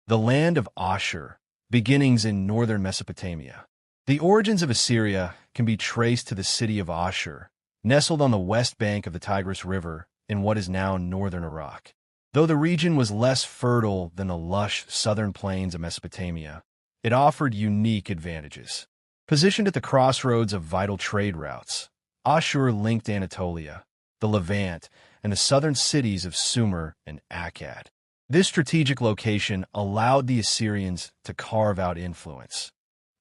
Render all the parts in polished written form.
The land of Ashur, beginnings in northern Mesopotamia. The origins of Assyria can be traced to the city of Ashur, nestled on the west bank of the Tigris River in what is now northern Iraq. Though the region was less fertile than the lush southern plains of Mesopotamia, it offered unique advantages. Positioned at the crossroads of vital trade routes, Ashur linked Anatolia, the Levant, and the southern cities of Sumer and Akkad. This strategic location allowed the Assyrians to carve out influence,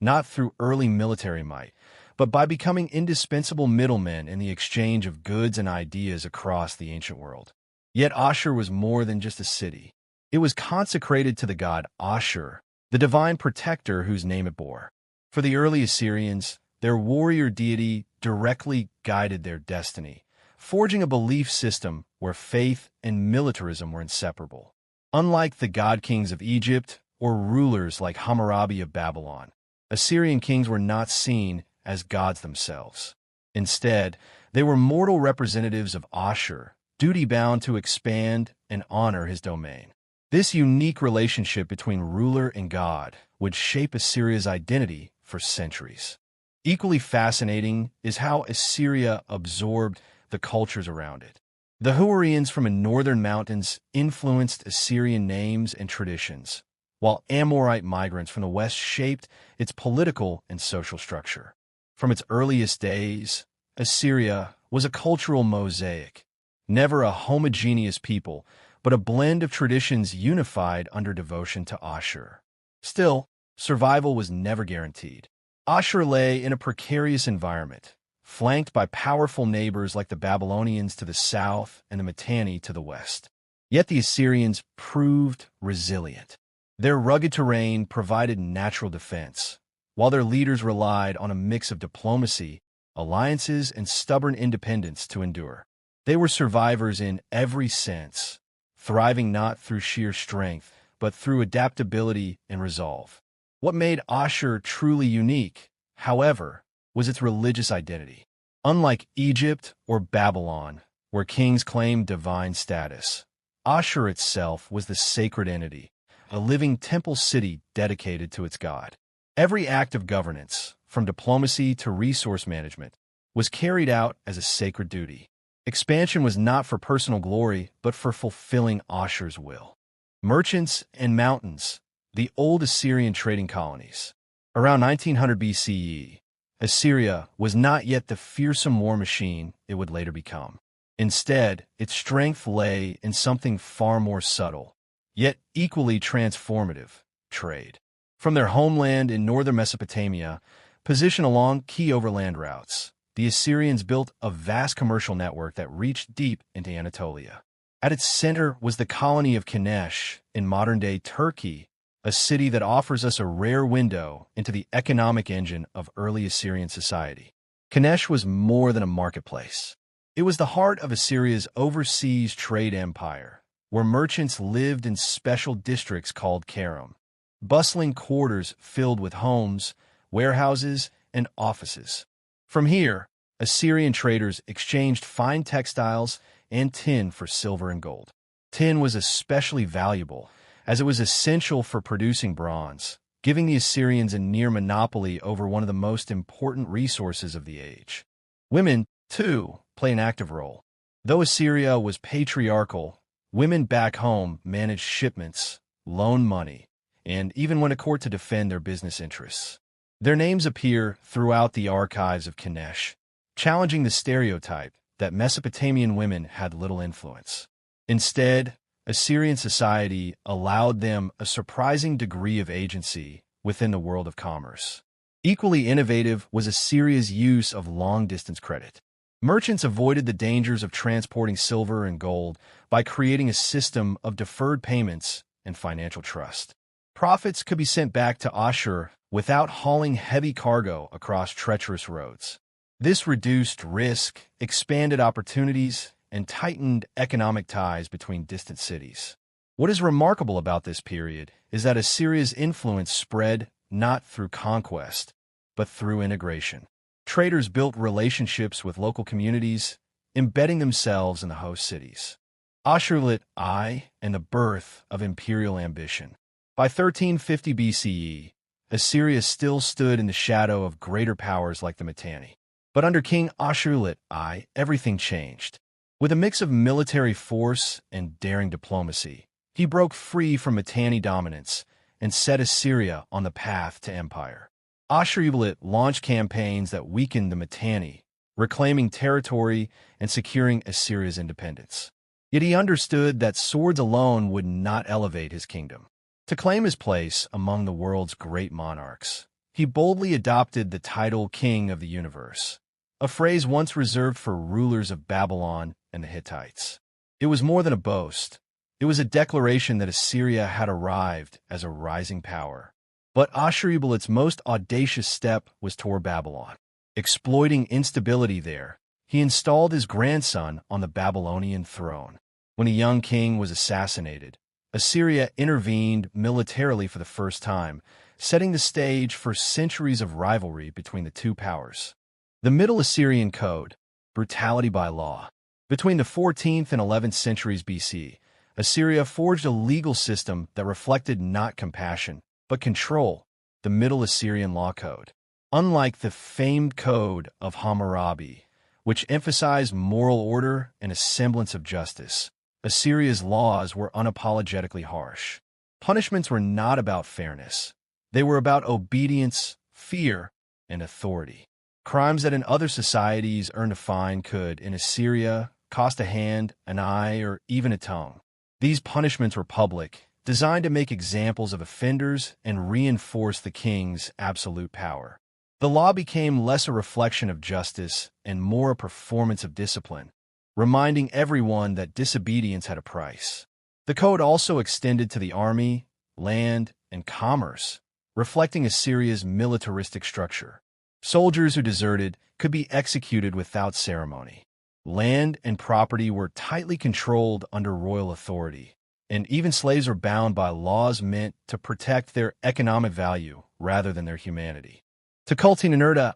not through early military might, but by becoming indispensable middlemen in the exchange of goods and ideas across the ancient world. Yet Ashur was more than just a city. It was consecrated to the god Ashur, the divine protector whose name it bore. For the early Assyrians, their warrior deity directly guided their destiny, forging a belief system where faith and militarism were inseparable. Unlike the god-kings of Egypt or rulers like Hammurabi of Babylon, Assyrian kings were not seen as gods themselves. Instead, they were mortal representatives of Ashur, duty-bound to expand and honor his domain. This unique relationship between ruler and god would shape Assyria's identity for centuries. Equally fascinating is how Assyria absorbed the cultures around it. The Hurrians from the northern mountains influenced Assyrian names and traditions, while Amorite migrants from the west shaped its political and social structure. From its earliest days, Assyria was a cultural mosaic, never a homogeneous people, but a blend of traditions unified under devotion to Ashur. Still, survival was never guaranteed. Ashur lay in a precarious environment, flanked by powerful neighbors like the Babylonians to the south and the Mitanni to the west. Yet the Assyrians proved resilient. Their rugged terrain provided natural defense, while their leaders relied on a mix of diplomacy, alliances, and stubborn independence to endure. They were survivors in every sense, thriving not through sheer strength, but through adaptability and resolve. What made Ashur truly unique, however, was its religious identity. Unlike Egypt or Babylon, where kings claimed divine status, Ashur itself was the sacred entity, a living temple city dedicated to its god. Every act of governance, from diplomacy to resource management, was carried out as a sacred duty. Expansion was not for personal glory, but for fulfilling Ashur's will. Merchants and mountains, the old Assyrian trading colonies. Around 1900 BCE, Assyria was not yet the fearsome war machine it would later become. Instead, its strength lay in something far more subtle, yet equally transformative: trade. From their homeland in northern Mesopotamia, positioned along key overland routes, the Assyrians built a vast commercial network that reached deep into Anatolia. At its center was the colony of Kinesh in modern-day Turkey, a city that offers us a rare window into the economic engine of early Assyrian society. Kinesh was more than a marketplace. It was the heart of Assyria's overseas trade empire, where merchants lived in special districts called Karam, bustling quarters filled with homes, warehouses, and offices. From here, Assyrian traders exchanged fine textiles and tin for silver and gold. Tin was especially valuable, as it was essential for producing bronze, giving the Assyrians a near monopoly over one of the most important resources of the age. Women, too, play an active role. Though Assyria was patriarchal, women back home managed shipments, loaned money, and even went to court to defend their business interests. Their names appear throughout the archives of Kinesh, challenging the stereotype that Mesopotamian women had little influence. Instead, Assyrian society allowed them a surprising degree of agency within the world of commerce. Equally innovative was Assyria's use of long-distance credit. Merchants avoided the dangers of transporting silver and gold by creating a system of deferred payments and financial trust. Profits could be sent back to Ashur without hauling heavy cargo across treacherous roads. This reduced risk, expanded opportunities, and tightened economic ties between distant cities. What is remarkable about this period is that Assyria's influence spread not through conquest, but through integration. Traders built relationships with local communities, embedding themselves in the host cities. Ashur lit and the birth of imperial ambition. By 1350 BCE, Assyria still stood in the shadow of greater powers like the Mitanni. But under King Ashur-I, everything changed. With a mix of military force and daring diplomacy, he broke free from Mitanni dominance and set Assyria on the path to empire. Ashur-I launched campaigns that weakened the Mitanni, reclaiming territory and securing Assyria's independence. Yet he understood that swords alone would not elevate his kingdom. To claim his place among the world's great monarchs, he boldly adopted the title King of the Universe, a phrase once reserved for rulers of Babylon and the Hittites. It was more than a boast. It was a declaration that Assyria had arrived as a rising power. But Ashur-I's most audacious step was toward Babylon. Exploiting instability there, he installed his grandson on the Babylonian throne. When a young king was assassinated, Assyria intervened militarily for the first time, setting the stage for centuries of rivalry between the two powers. The Middle Assyrian Code, brutality by law. Between the 14th and 11th centuries BC, Assyria forged a legal system that reflected not compassion, but control, the Middle Assyrian Law Code. Unlike the famed Code of Hammurabi, which emphasized moral order and a semblance of justice, Assyria's laws were unapologetically harsh. Punishments were not about fairness. They were about obedience, fear, and authority. Crimes that in other societies earned a fine could, in Assyria, cost a hand, an eye, or even a tongue. These punishments were public, designed to make examples of offenders and reinforce the king's absolute power. The law became less a reflection of justice and more a performance of discipline, reminding everyone that disobedience had a price. The code also extended to the army, land, and commerce, reflecting Assyria's militaristic structure. Soldiers who deserted could be executed without ceremony. Land and property were tightly controlled under royal authority, and even slaves were bound by laws meant to protect their economic value rather than their humanity. Tiglath-Pileser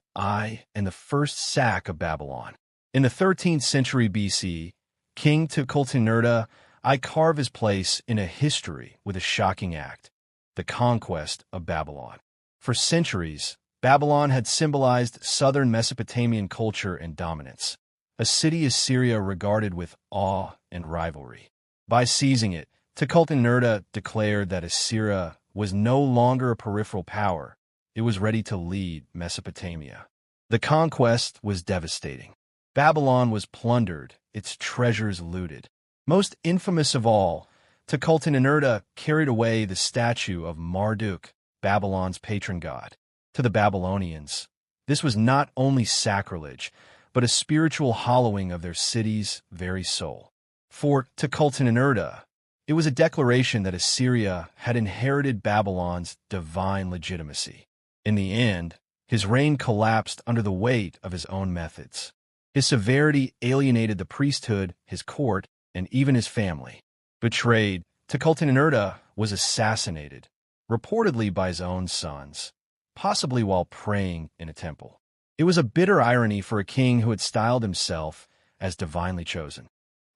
and the first sack of Babylon. In the 13th century BC, King Tiglath-Pileser carved his place in history with a shocking act, the conquest of Babylon. For centuries, Babylon had symbolized southern Mesopotamian culture and dominance, a city Assyria regarded with awe and rivalry. By seizing it, Tiglath-Pileser declared that Assyria was no longer a peripheral power. It was ready to lead Mesopotamia. The conquest was devastating. Babylon was plundered, its treasures looted. Most infamous of all, Tiglath-Pileser carried away the statue of Marduk, Babylon's patron god. To the Babylonians, this was not only sacrilege, but a spiritual hollowing of their city's very soul. For Tiglath-Pileser, it was a declaration that Assyria had inherited Babylon's divine legitimacy. In the end, his reign collapsed under the weight of his own methods. His severity alienated the priesthood, his court, and even his family. Betrayed, Tiglath-Pileser was assassinated, reportedly by his own sons, possibly while praying in a temple. It was a bitter irony for a king who had styled himself as divinely chosen.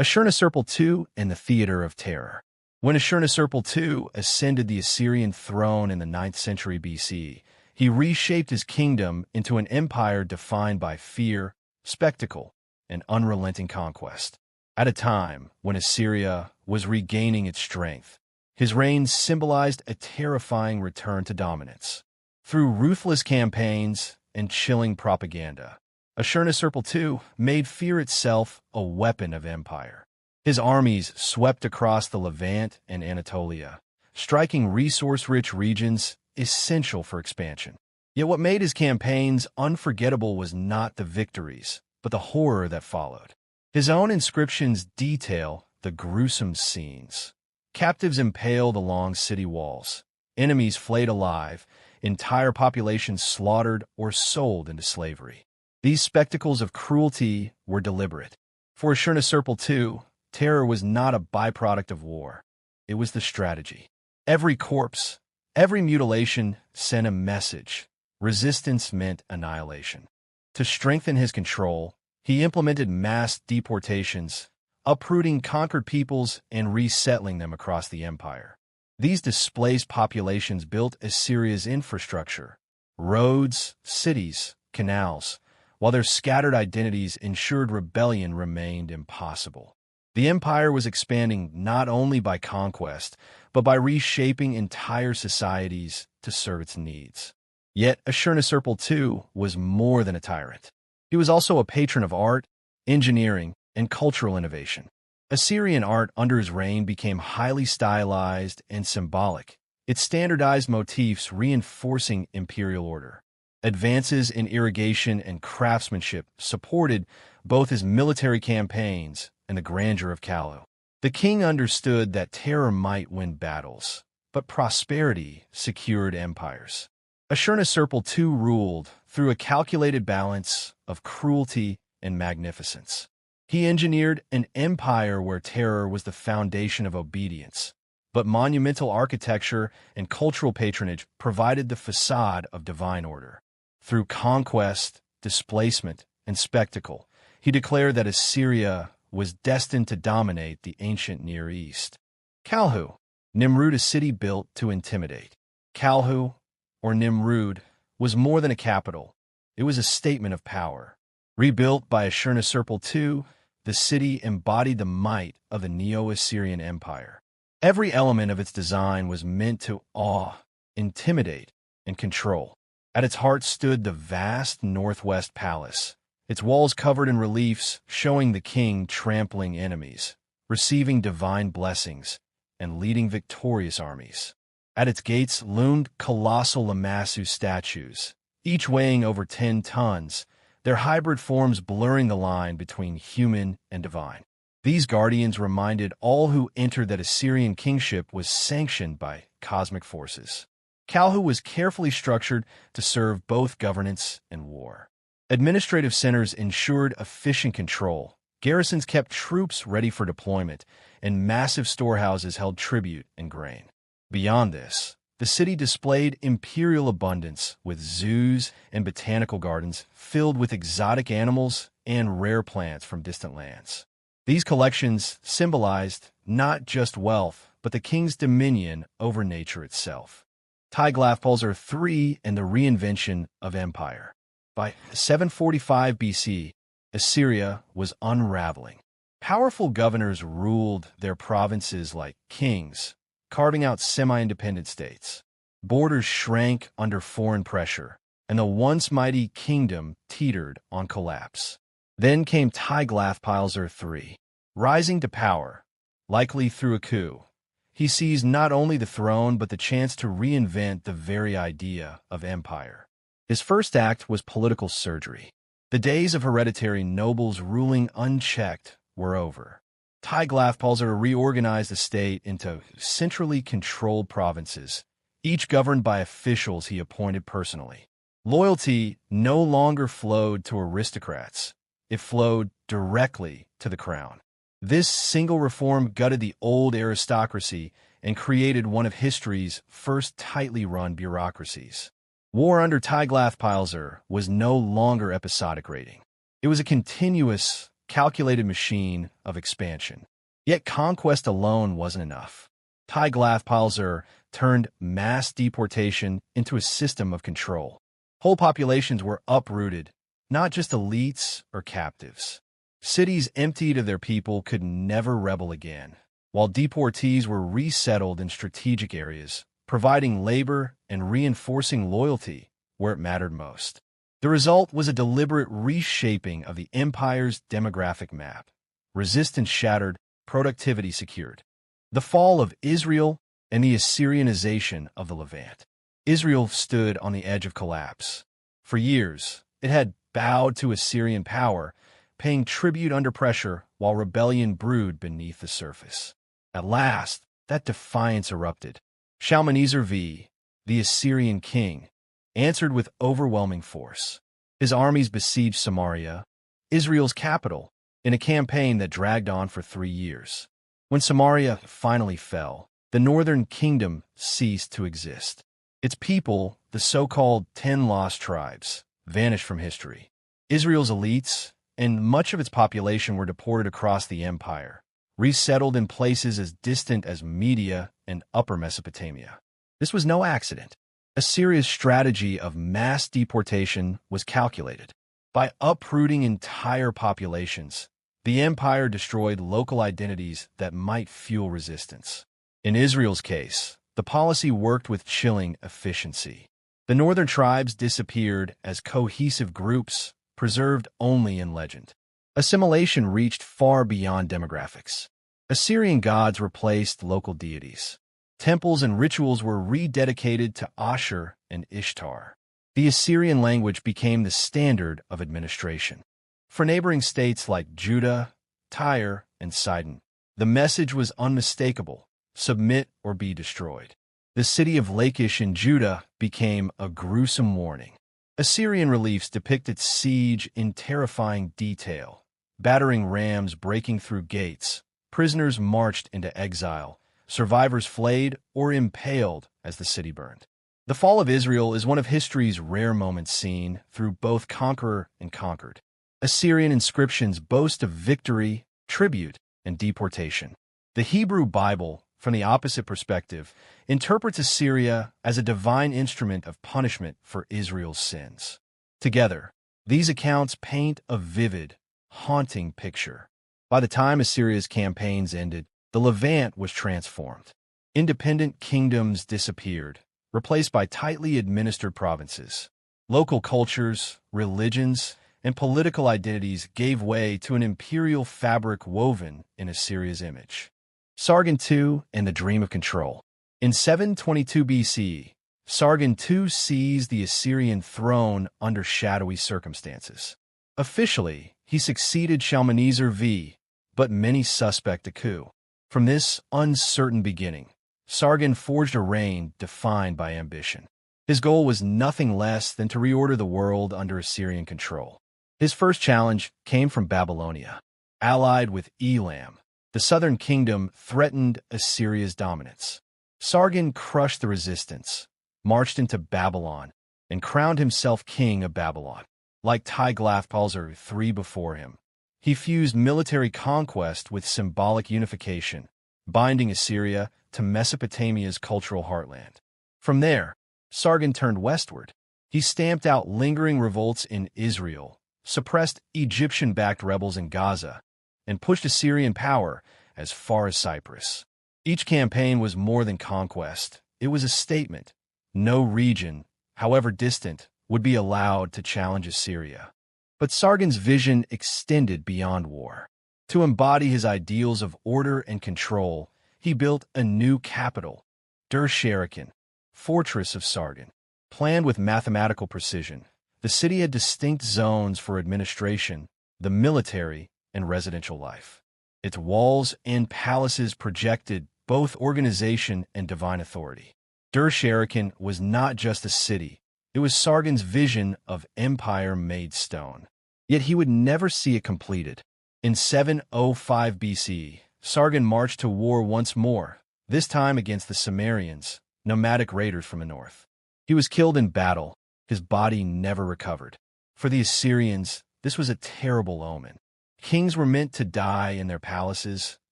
Ashurbanipal II and the Theater of Terror. When Ashurbanipal II ascended the Assyrian throne in the 9th century BC, he reshaped his kingdom into an empire defined by fear, spectacle, and unrelenting conquest. At a time when Assyria was regaining its strength, his reign symbolized a terrifying return to dominance. Through ruthless campaigns and chilling propaganda, Ashurbanipal II made fear itself a weapon of empire. His armies swept across the Levant and Anatolia, striking resource-rich regions essential for expansion. Yet what made his campaigns unforgettable was not the victories, but the horror that followed. His own inscriptions detail the gruesome scenes. Captives impaled along city walls, enemies flayed alive, entire populations slaughtered or sold into slavery. These spectacles of cruelty were deliberate. For Ashurbanipal II, terror was not a byproduct of war. It was the strategy. Every corpse, every mutilation sent a message. Resistance meant annihilation. To strengthen his control, he implemented mass deportations, uprooting conquered peoples and resettling them across the empire. These displaced populations built Assyria's infrastructure, roads, cities, canals, while their scattered identities ensured rebellion remained impossible. The empire was expanding not only by conquest, but by reshaping entire societies to serve its needs. Yet Ashurbanipal II was more than a tyrant. He was also a patron of art, engineering, and cultural innovation. Assyrian art under his reign became highly stylized and symbolic, its standardized motifs reinforcing imperial order. Advances in irrigation and craftsmanship supported both his military campaigns and the grandeur of Kalhu. The king understood that terror might win battles, but prosperity secured empires. Ashurbanipal II ruled through a calculated balance of cruelty and magnificence. He engineered an empire where terror was the foundation of obedience, but monumental architecture and cultural patronage provided the facade of divine order. Through conquest, displacement, and spectacle, he declared that Assyria was destined to dominate the ancient Near East. Kalhu, Nimrud, a city built to intimidate. Kalhu, or Nimrud, was more than a capital. It was a statement of power. Rebuilt by Ashurbanipal II, the city embodied the might of the Neo-Assyrian Empire. Every element of its design was meant to awe, intimidate, and control. At its heart stood the vast northwest palace, its walls covered in reliefs showing the king trampling enemies, receiving divine blessings, and leading victorious armies. At its gates loomed colossal Lamassu statues, each weighing over 10 tons, their hybrid forms blurring the line between human and divine. These guardians reminded all who entered that Assyrian kingship was sanctioned by cosmic forces. Kalhu was carefully structured to serve both governance and war. Administrative centers ensured efficient control, garrisons kept troops ready for deployment, and massive storehouses held tribute and grain. Beyond this, the city displayed imperial abundance with zoos and botanical gardens filled with exotic animals and rare plants from distant lands. These collections symbolized not just wealth, but the king's dominion over nature itself. Tiglath-Pileser III and the reinvention of empire. By 745 BC, Assyria was unraveling. Powerful governors ruled their provinces like kings, carving out semi-independent states. Borders shrank under foreign pressure, and the once mighty kingdom teetered on collapse. Then came Tiglath-Pileser III. Rising to power, likely through a coup, he seized not only the throne but the chance to reinvent the very idea of empire. His first act was political surgery. The days of hereditary nobles ruling unchecked were over. Tiglath-Pileser reorganized the state into centrally controlled provinces, each governed by officials he appointed personally. Loyalty no longer flowed to aristocrats. It flowed directly to the crown. This single reform gutted the old aristocracy and created one of history's first tightly run bureaucracies. War under Tiglath-Pileser was no longer episodic raiding. It was a continuous, calculated machine of expansion. Yet conquest alone wasn't enough. Tiglath-Pileser turned mass deportation into a system of control. Whole populations were uprooted, not just elites or captives. Cities emptied of their people could never rebel again, while deportees were resettled in strategic areas, providing labor and reinforcing loyalty where it mattered most. The result was a deliberate reshaping of the empire's demographic map. Resistance shattered, productivity secured. The fall of Israel and the Assyrianization of the Levant. Israel stood on the edge of collapse. For years, it had bowed to Assyrian power, paying tribute under pressure while rebellion brewed beneath the surface. At last, that defiance erupted. Shalmaneser V, the Assyrian king, answered with overwhelming force. His armies besieged Samaria, Israel's capital, in a campaign that dragged on for 3 years. When Samaria finally fell, the northern kingdom ceased to exist. Its people, the so-called 10 lost tribes, vanished from history. Israel's elites and much of its population were deported across the empire, resettled in places as distant as Media and Upper Mesopotamia. This was no accident. Assyria's strategy of mass deportation was calculated. By uprooting entire populations, the empire destroyed local identities that might fuel resistance. In Israel's case, the policy worked with chilling efficiency. The northern tribes disappeared as cohesive groups, preserved only in legend. Assimilation reached far beyond demographics. Assyrian gods replaced local deities. Temples and rituals were rededicated to Ashur and Ishtar. The Assyrian language became the standard of administration. For neighboring states like Judah, Tyre, and Sidon, the message was unmistakable: submit or be destroyed. The city of Lachish in Judah became a gruesome warning. Assyrian reliefs depict its siege in terrifying detail. Battering rams breaking through gates, prisoners marched into exile, survivors flayed or impaled as the city burned. The fall of Israel is one of history's rare moments seen through both conqueror and conquered. Assyrian inscriptions boast of victory, tribute, and deportation. The Hebrew Bible, from the opposite perspective, interprets Assyria as a divine instrument of punishment for Israel's sins. Together, these accounts paint a vivid, haunting picture. By the time Assyria's campaigns ended, the Levant was transformed. Independent kingdoms disappeared, replaced by tightly administered provinces. Local cultures, religions, and political identities gave way to an imperial fabric woven in Assyria's image. Sargon II and the Dream of Control. In 722 BC, Sargon II seized the Assyrian throne under shadowy circumstances. Officially, he succeeded Shalmaneser V, but many suspect a coup. From this uncertain beginning, Sargon forged a reign defined by ambition. His goal was nothing less than to reorder the world under Assyrian control. His first challenge came from Babylonia. Allied with Elam, the southern kingdom threatened Assyria's dominance. Sargon crushed the resistance, marched into Babylon, and crowned himself king of Babylon. Like Tiglath-Pileser III before him, he fused military conquest with symbolic unification, binding Assyria to Mesopotamia's cultural heartland. From there, Sargon turned westward. He stamped out lingering revolts in Israel, suppressed Egyptian-backed rebels in Gaza, and pushed Assyrian power as far as Cyprus. Each campaign was more than conquest. It was a statement. No region, however distant, would be allowed to challenge Assyria. But Sargon's vision extended beyond war. To embody his ideals of order and control, he built a new capital, Dur-Sharrukin, fortress of Sargon. Planned with mathematical precision, the city had distinct zones for administration, the military, and residential life. Its walls and palaces projected both organization and divine authority. Dur-Sharrukin was not just a city. It was Sargon's vision of empire made stone. Yet he would never see it completed. In 705 BC, Sargon marched to war once more, this time against the Cimmerians, nomadic raiders from the north. He was killed in battle. His body never recovered. For the Assyrians, this was a terrible omen. Kings were meant to die in their palaces,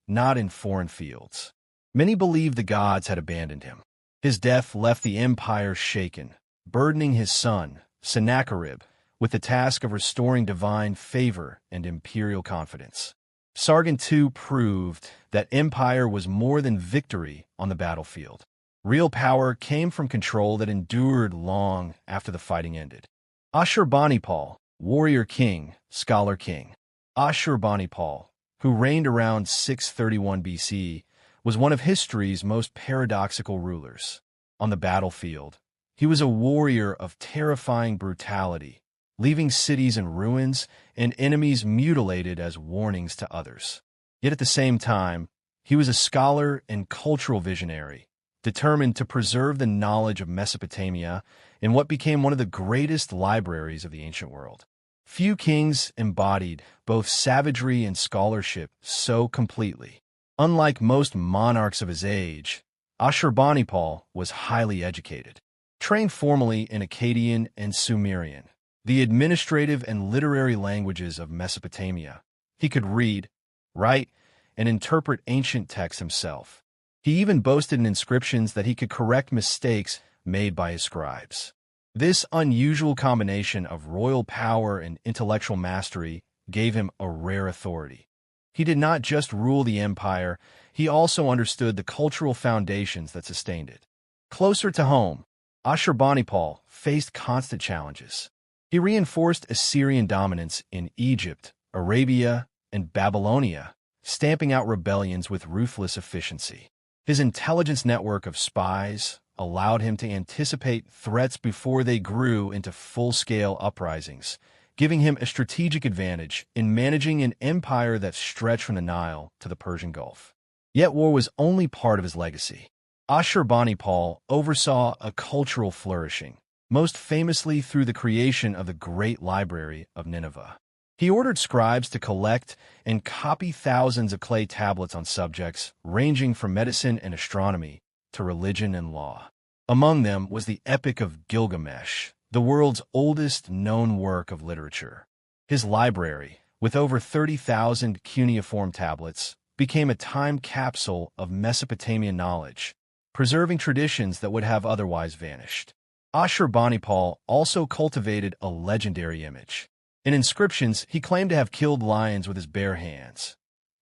not in foreign fields. Many believed the gods had abandoned him. His death left the empire shaken, burdening his son, Sennacherib, with the task of restoring divine favor and imperial confidence. Sargon II proved that empire was more than victory on the battlefield. Real power came from control that endured long after the fighting ended. Ashurbanipal, warrior king, scholar king. Ashurbanipal, who reigned around 631 BC, was one of history's most paradoxical rulers. On the battlefield, he was a warrior of terrifying brutality, leaving cities in ruins and enemies mutilated as warnings to others. Yet at the same time, he was a scholar and cultural visionary, determined to preserve the knowledge of Mesopotamia in what became one of the greatest libraries of the ancient world. Few kings embodied both savagery and scholarship so completely. Unlike most monarchs of his age, Ashurbanipal was highly educated. Trained formally in Akkadian and Sumerian, the administrative and literary languages of Mesopotamia, he could read, write, and interpret ancient texts himself. He even boasted in inscriptions that he could correct mistakes made by his scribes. This unusual combination of royal power and intellectual mastery gave him a rare authority. He did not just rule the empire, he also understood the cultural foundations that sustained it. Closer to home, Ashurbanipal faced constant challenges. He reinforced Assyrian dominance in Egypt, Arabia, and Babylonia, stamping out rebellions with ruthless efficiency. His intelligence network of spies allowed him to anticipate threats before they grew into full-scale uprisings, giving him a strategic advantage in managing an empire that stretched from the Nile to the Persian Gulf. Yet war was only part of his legacy. Ashurbanipal oversaw a cultural flourishing, most famously through the creation of the Great Library of Nineveh. He ordered scribes to collect and copy thousands of clay tablets on subjects ranging from medicine and astronomy to religion and law. Among them was the Epic of Gilgamesh, the world's oldest known work of literature. His library, with over 30,000 cuneiform tablets, became a time capsule of Mesopotamian knowledge, preserving traditions that would have otherwise vanished. Ashurbanipal also cultivated a legendary image. In inscriptions, he claimed to have killed lions with his bare hands,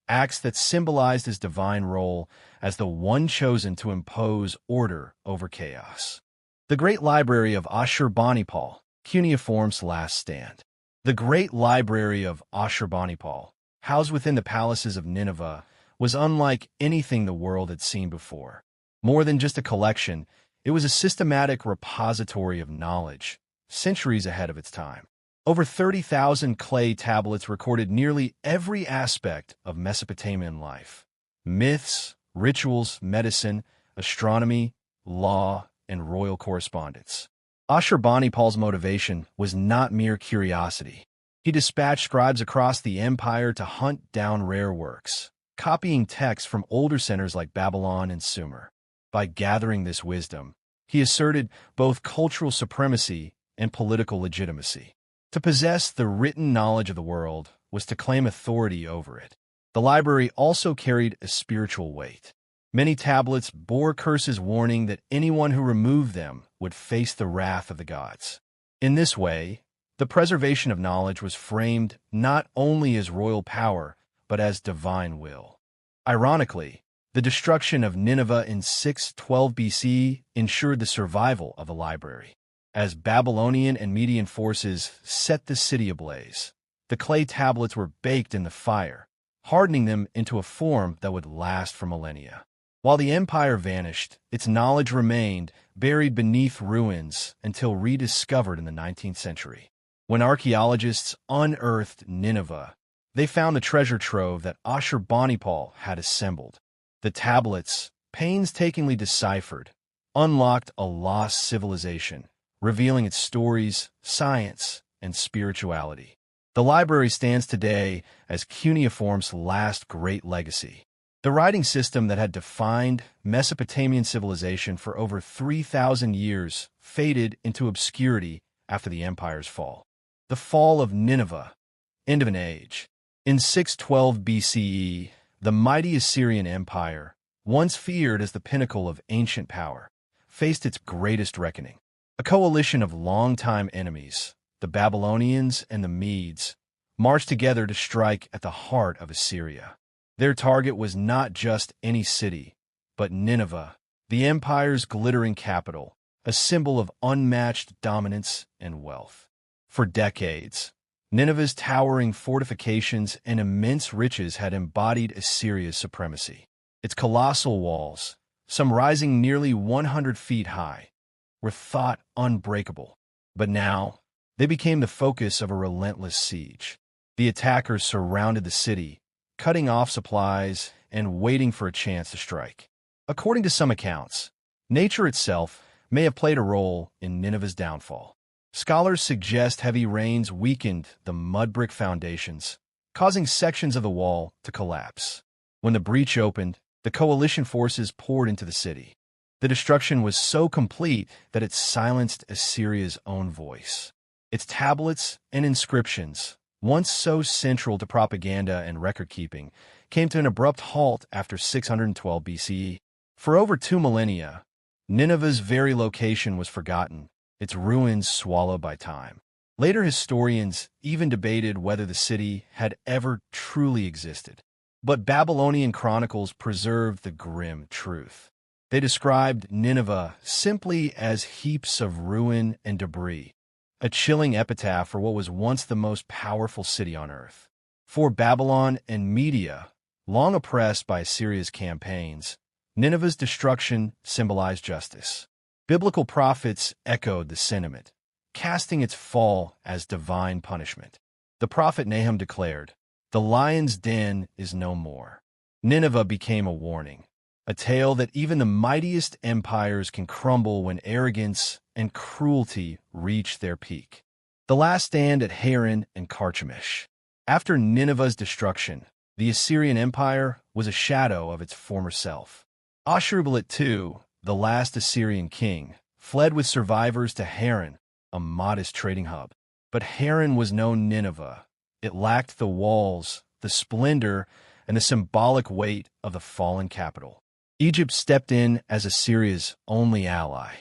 acts that symbolized his divine role as the one chosen to impose order over chaos. The Great Library of Ashurbanipal, cuneiform's last stand. The Great Library of Ashurbanipal, housed within the palaces of Nineveh, was unlike anything the world had seen before. More than just a collection, it was a systematic repository of knowledge, centuries ahead of its time. Over 30,000 clay tablets recorded nearly every aspect of Mesopotamian life: myths, rituals, medicine, astronomy, law, and royal correspondence. Ashurbanipal's motivation was not mere curiosity. He dispatched scribes across the empire to hunt down rare works, copying texts from older centers like Babylon and Sumer. By gathering this wisdom, he asserted both cultural supremacy and political legitimacy. To possess the written knowledge of the world was to claim authority over it. The library also carried a spiritual weight. Many tablets bore curses warning that anyone who removed them would face the wrath of the gods. In this way, the preservation of knowledge was framed not only as royal power, but as divine will. Ironically, the destruction of Nineveh in 612 BC ensured the survival of the library. As Babylonian and Median forces set the city ablaze, the clay tablets were baked in the fire, hardening them into a form that would last for millennia. While the empire vanished, its knowledge remained buried beneath ruins until rediscovered in the 19th century. When archaeologists unearthed Nineveh, they found the treasure trove that Ashurbanipal had assembled. The tablets, painstakingly deciphered, unlocked a lost civilization, revealing its stories, science, and spirituality. The library stands today as cuneiform's last great legacy. The writing system that had defined Mesopotamian civilization for over 3,000 years faded into obscurity after the empire's fall. The fall of Nineveh, end of an age. In 612 BCE, the mighty Assyrian Empire, once feared as the pinnacle of ancient power, faced its greatest reckoning. A coalition of longtime enemies, the Babylonians and the Medes, marched together to strike at the heart of Assyria. Their target was not just any city, but Nineveh, the empire's glittering capital, a symbol of unmatched dominance and wealth. For decades, Nineveh's towering fortifications and immense riches had embodied Assyria's supremacy. Its colossal walls, some rising nearly 100 feet high, were thought unbreakable. But now, they became the focus of a relentless siege. The attackers surrounded the city, cutting off supplies and waiting for a chance to strike. According to some accounts, nature itself may have played a role in Nineveh's downfall. Scholars suggest heavy rains weakened the mud brick foundations, causing sections of the wall to collapse. When the breach opened, the coalition forces poured into the city. The destruction was so complete that it silenced Assyria's own voice. Its tablets and inscriptions, once so central to propaganda and record-keeping, came to an abrupt halt after 612 BCE. For over 2 millennia, Nineveh's very location was forgotten, its ruins swallowed by time. Later historians even debated whether the city had ever truly existed. But Babylonian chronicles preserved the grim truth. They described Nineveh simply as heaps of ruin and debris, a chilling epitaph for what was once the most powerful city on earth. For Babylon and Media, long oppressed by Assyria's campaigns, Nineveh's destruction symbolized justice. Biblical prophets echoed the sentiment, casting its fall as divine punishment. The prophet Nahum declared, "The lion's den is no more." Nineveh became a warning, a tale that even the mightiest empires can crumble when arrogance and cruelty reach their peak. The last stand at Haran and Carchemish. After Nineveh's destruction, the Assyrian Empire was a shadow of its former self. Ashurbanipal II, the last Assyrian king, fled with survivors to Haran, a modest trading hub. But Haran was no Nineveh. It lacked the walls, the splendor, and the symbolic weight of the fallen capital. Egypt stepped in as Assyria's only ally.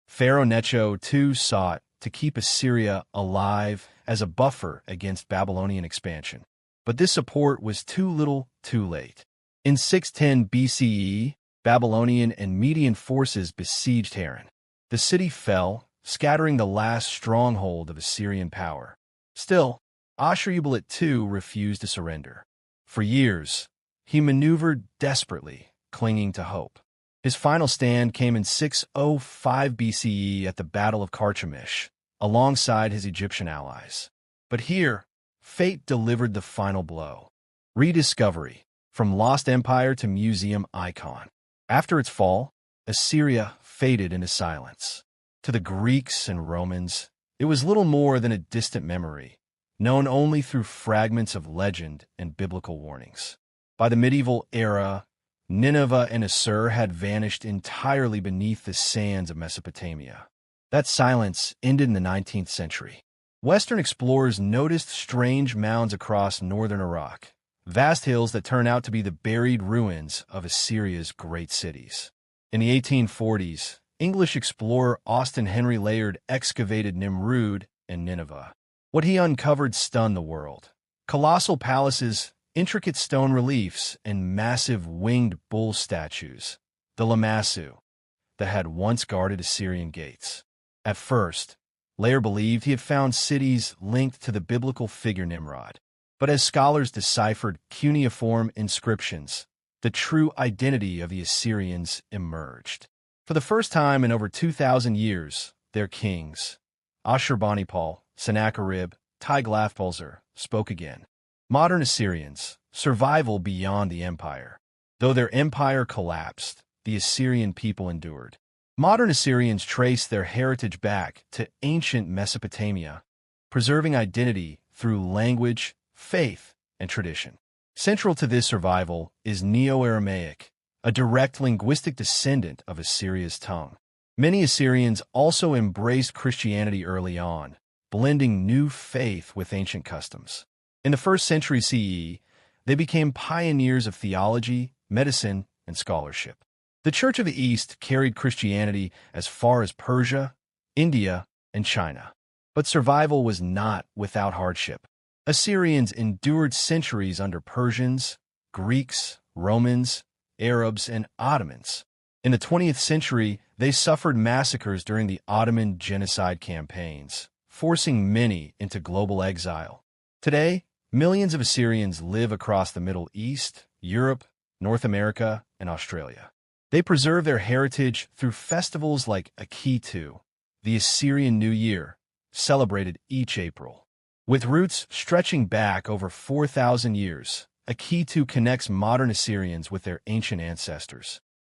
Pharaoh Necho II sought to keep Assyria alive as a buffer against Babylonian expansion. But this support was too little, too late. In 610 BCE, Babylonian and Median forces besieged Haran. The city fell, scattering the last stronghold of Assyrian power. Still, Ashurbanipal II refused to surrender. For years, he maneuvered desperately, clinging to hope. His final stand came in 605 BCE at the Battle of Carchemish, alongside his Egyptian allies. But here, fate delivered the final blow. Rediscovery, from lost empire to museum icon. After its fall, Assyria faded into silence. To the Greeks and Romans, it was little more than a distant memory, known only through fragments of legend and biblical warnings. By the medieval era, Nineveh and Assur had vanished entirely beneath the sands of Mesopotamia. That silence ended in the 19th century. Western explorers noticed strange mounds across northern Iraq, vast hills that turn out to be the buried ruins of Assyria's great cities. In the 1840s, English explorer Austen Henry Layard excavated Nimrud and Nineveh. What he uncovered stunned the world. Colossal palaces, intricate stone reliefs, and massive winged bull statues, the Lamassu, that had once guarded Assyrian gates. At first, Layard believed he had found cities linked to the biblical figure Nimrod. But as scholars deciphered cuneiform inscriptions, the true identity of the Assyrians emerged. For the first time in over 2,000 years, their kings, Ashurbanipal, Sennacherib, Tiglath-Pileser, spoke again. Modern Assyrians, survival beyond the empire. Though their empire collapsed, the Assyrian people endured. Modern Assyrians trace their heritage back to ancient Mesopotamia, preserving identity through language, faith, and tradition. Central to this survival is Neo-Aramaic, a direct linguistic descendant of Assyria's tongue. Many Assyrians also embraced Christianity early on, blending new faith with ancient customs. In the 1st century CE, they became pioneers of theology, medicine, and scholarship. The Church of the East carried Christianity as far as Persia, India, and China. But survival was not without hardship. Assyrians endured centuries under Persians, Greeks, Romans, Arabs, and Ottomans. In the 20th century, they suffered massacres during the Ottoman genocide campaigns, forcing many into global exile. Today, millions of Assyrians live across the Middle East, Europe, North America, and Australia. They preserve their heritage through festivals like Akitu, the Assyrian New Year, celebrated each April. With roots stretching back over 4,000 years, Akitu connects modern Assyrians with their ancient ancestors.